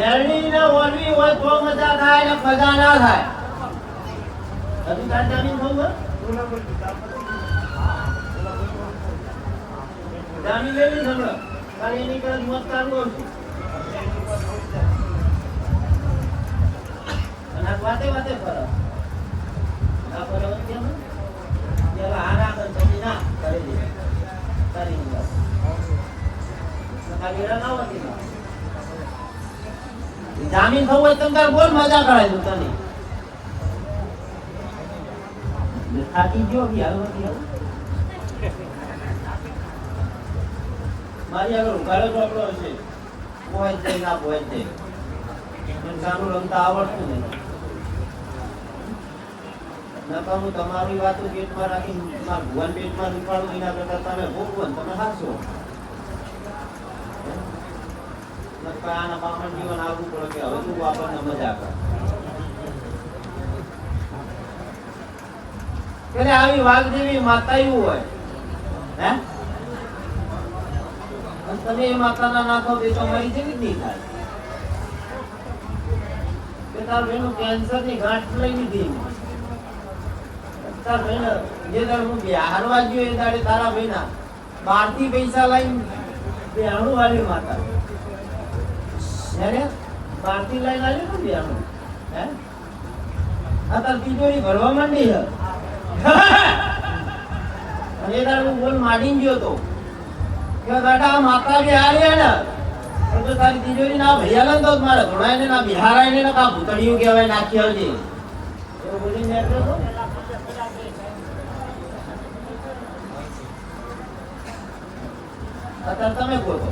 મેરડી ને ઓલવી હોય તો મજા થાય ને મજા ના થાય. હજુ તાર જામીન થવું હે? જામીન લેવી સમજો કારણ એની કરે મત કાઢવું છું અને વાતે વાતે ફરક ના ફરક કેમ પેલા આના કર પછી ના કરી દે કરી દે ખાલી ના હોતી જામીન થવું હોય તમે બોલ મજા કરાય તું તને થાકી ગયો કે હાલ નથી આવું મારી આગળ ઉઘાડો ચોપડો હશે પોઈન્ટ છે ના પોઈન્ટ છે મને સાનું રમતા આવડતું નહીં નકામું તમારી વાતો પેટમાં રાખી મારા ભગવાન પેટમાં નીકળવું એના કરતા તમે ભોગવો ને તમે હારશો આના બામણ જીવન આવવું પડે કે હવે તું આપણને મજા કર એટલે આવી વાઘદેવી માતાયું હોય હે તમે એ માતાના નાખો તો મરી જેવી નહીં થાય કે તાર ભાઈનું કેન્સર ની ગાંઠ લઈ લીધી તાર ભાઈ જે તારે હું બિહારવા ગયો એ દાડે તારા ભાઈના 12 થી પૈસા લઈને બિહારું વાળી માતા ત્યારે 12 થી લઈને આવ્યો ને બિહારું હે આ તાર તિજોરી ભરવા માંડી છે અને એ દાડે હું બોલ માડીને ગયો તો કે બેટા માતા બી હારી ને તો તારી તિજોરી ના ભૈયા તો મારે ધોણાય ને ના બિહારાય ને ના ભૂતળિયું કહેવાય નાખી આવજે એવું બોલીને બેઠો તો અત્યારે તમે બોલો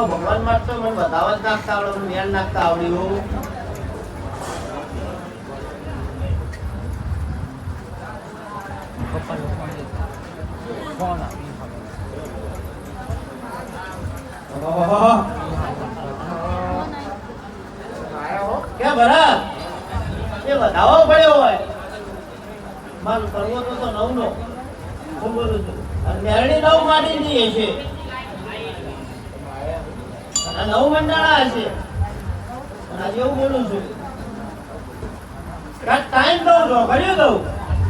ભગવાન માટે મને બતાવવા જ નાખતા આવડે મને મેળ નાખતા આવડ્યું કે ભરત એ બતાવો પડ્યો હોય મારું કરવો તો નવ નો હું બોલું છું અને મેરડી 9 માડી ની છે 9 મંડાળા હશે અને આજે એવું બોલું છું ટાઈમ દઉં છો કર્યું દઉં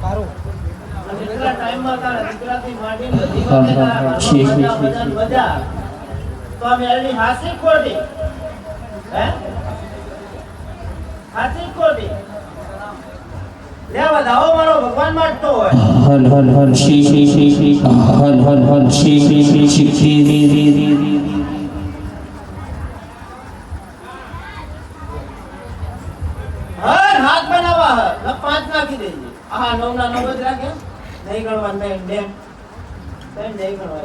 સારું જેટલા ટાઈમમાં તારા દીકરાથી માંડીને બધી મજા તો આ મેરડી હાસી ખોટી હે હાસી ખોટી લે વધાવો મારો ભગવાન માટતો હોય હલ હલ હલ શી શી શી શી હલ હલ હલ શી શી શી શી શી હાથ બનાવવા હ 5 નાખી દેજે આ 9 ના 9 જ રાખે નહીં ગણવા નહીં બે કેમ નહીં ગણવા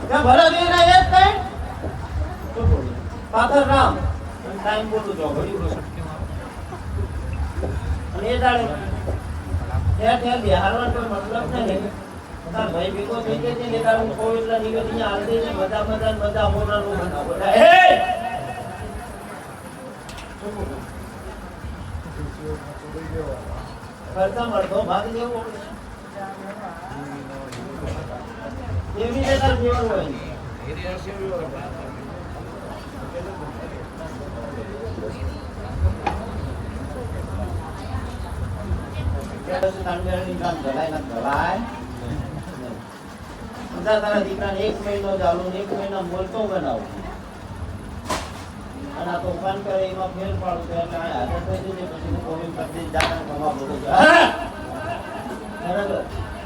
કે ભરા દે ના એક કઈ તો બોલ પાથર રામ ટાઈમ બોલું તો ઘડી બોલ અને એ દાડે ત્યાં બિહારનો કોઈ મતલબ નહીં તાર ભાઈ ભેગો થઈ ગયો છે ને તાર હું કોઈ એટલા નિવેદન હાલ દે છે બધા મોરાનું બનાવો એ ખર્ચા મળતો ભાગ જેવો એવી રીતે તાર જેવું હોય પછી તાણવેલની કામ ચલાય ના ચલાય બધા તારા દીકરાને 1 મહિનો ચાલુ ને 1 મહિના બોલતો બનાવું અને આ તોફાન કરે એમાં ફેર પાડું તો એટલે હાજર થઈ જશે પછી કોમી કરતી જાતા કમા બધું બરાબર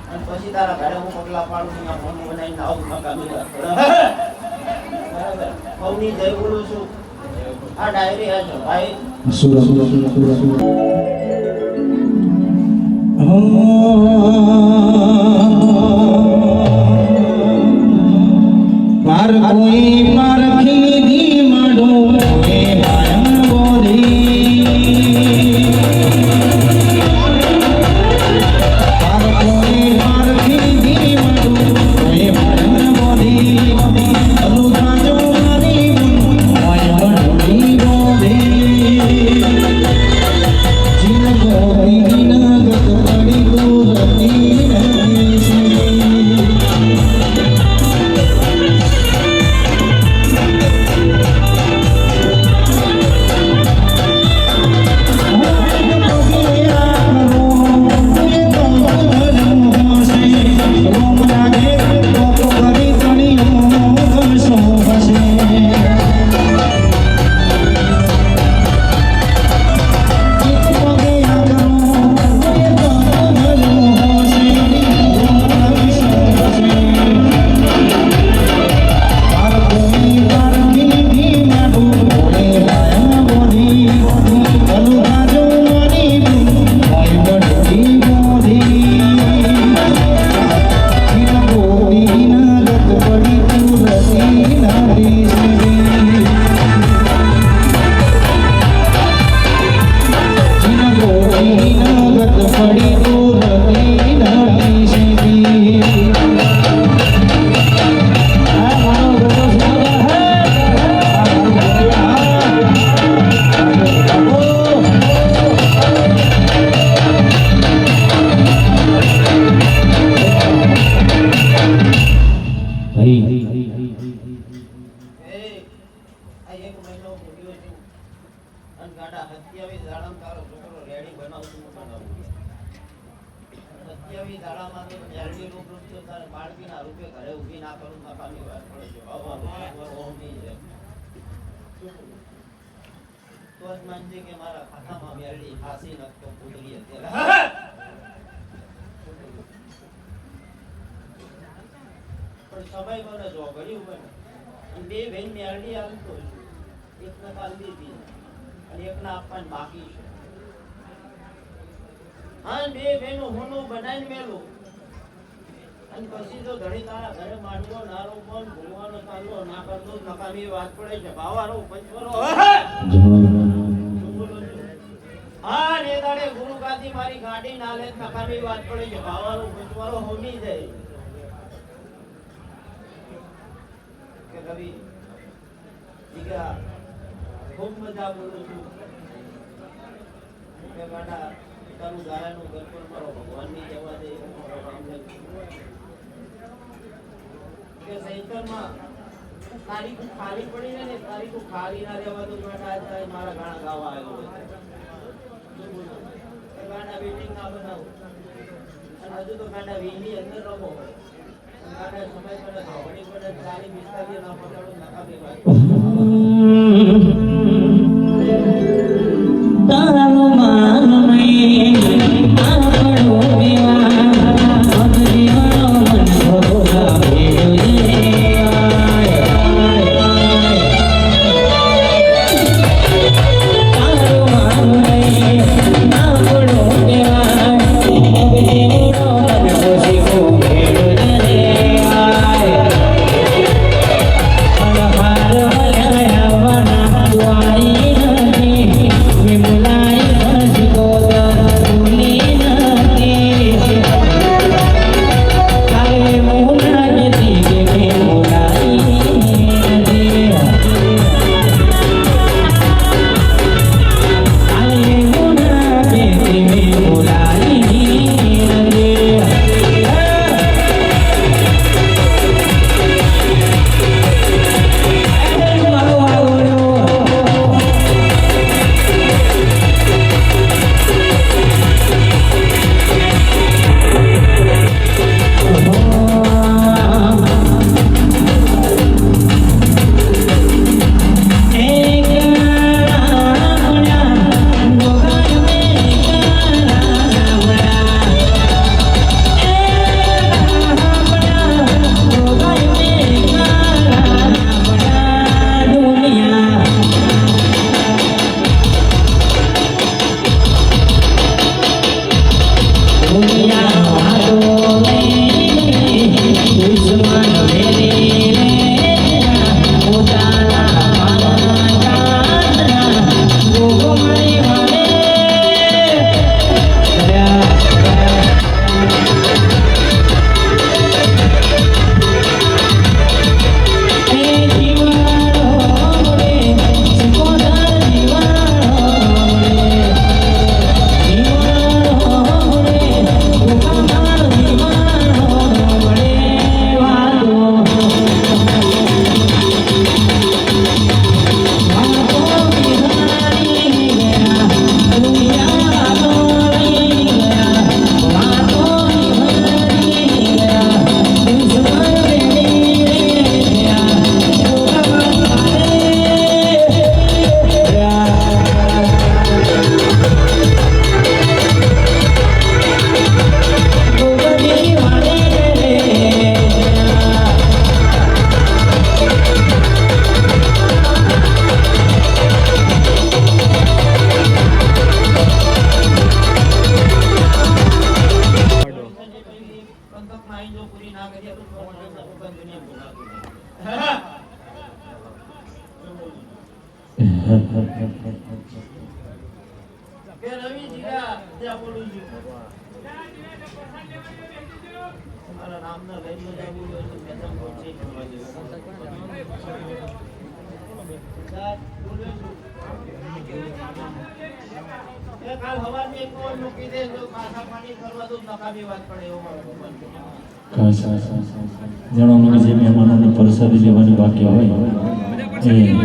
અને પછી તારા ઘરે હું પગલા પાડું ત્યાં ફોન બનાવીને આવું મકામી બરાબર કૌની જય બોલું છું આ ડાયરી આ જો ભાઈ માર કોઈ મારખી દી માડો એ માયમ બોધી માર કોઈ મારખી દી માડો એ માયમ બોધી અલુ જાજો મારી માયમ બોધી જીન બોધી નગત પડી ગોરતી સમય મને જો ઘડ્યું બને બે બેન મેરડી આવતો એકને કાલ દીધી અને એકને આપવાની બાકી છે હા બે બેનો હોનો બનાવીને મેલું અને પછી જો ધડી તારા ઘરે માંડવો નારો પણ ભૂલવાનો ચાલો ના કરતો નકામી વાત પડે છે ભાવારો પંચવરો હા ને દાડે ગુરુ ગાદી મારી ગાડી ના લે નકામી વાત પડે છે ભાવારો પંચવરો હોમી જાય કે રવિ દીકરા ખૂબ મજા બોલું છું કે ગાડા તારું ગાયાનું ગરપણ કરો ભગવાનની જવા દે કે સૈતરમાં તારીખ ખાલી પડી ને તારીખ ખાલી ના રહેવા તો ગાડા મારા ગાણા ગાવા આવ્યો હોય ગાડા વેટિંગ ના બનાવું અને હજુ તો ગાડા વીની અંદર રમો ગાડા સમય પડે ઘડી પડે 40-45 ના પકડો નકામી વાત તારો માન નહીં આપણો વિવાહ અગરીવાનો મન ભોગા તારો માન નહીં આપણો વિવાહ અગરીવાનો મન ભોગા કે રવિ જીરા ત્યાં બોલું છું મારા નામના લઈ મજા બોલું છું મેં તમને છે કરવા જેવું સાહેબ બોલું છું એ કાલ હવારની એક કોલ મૂકી દે જો પાછા પાણી કરવા દો નકામી વાત પડે એવું મારું જાણો મને જે મહેમાનોને પરસાદી લેવાની બાકી હોય એ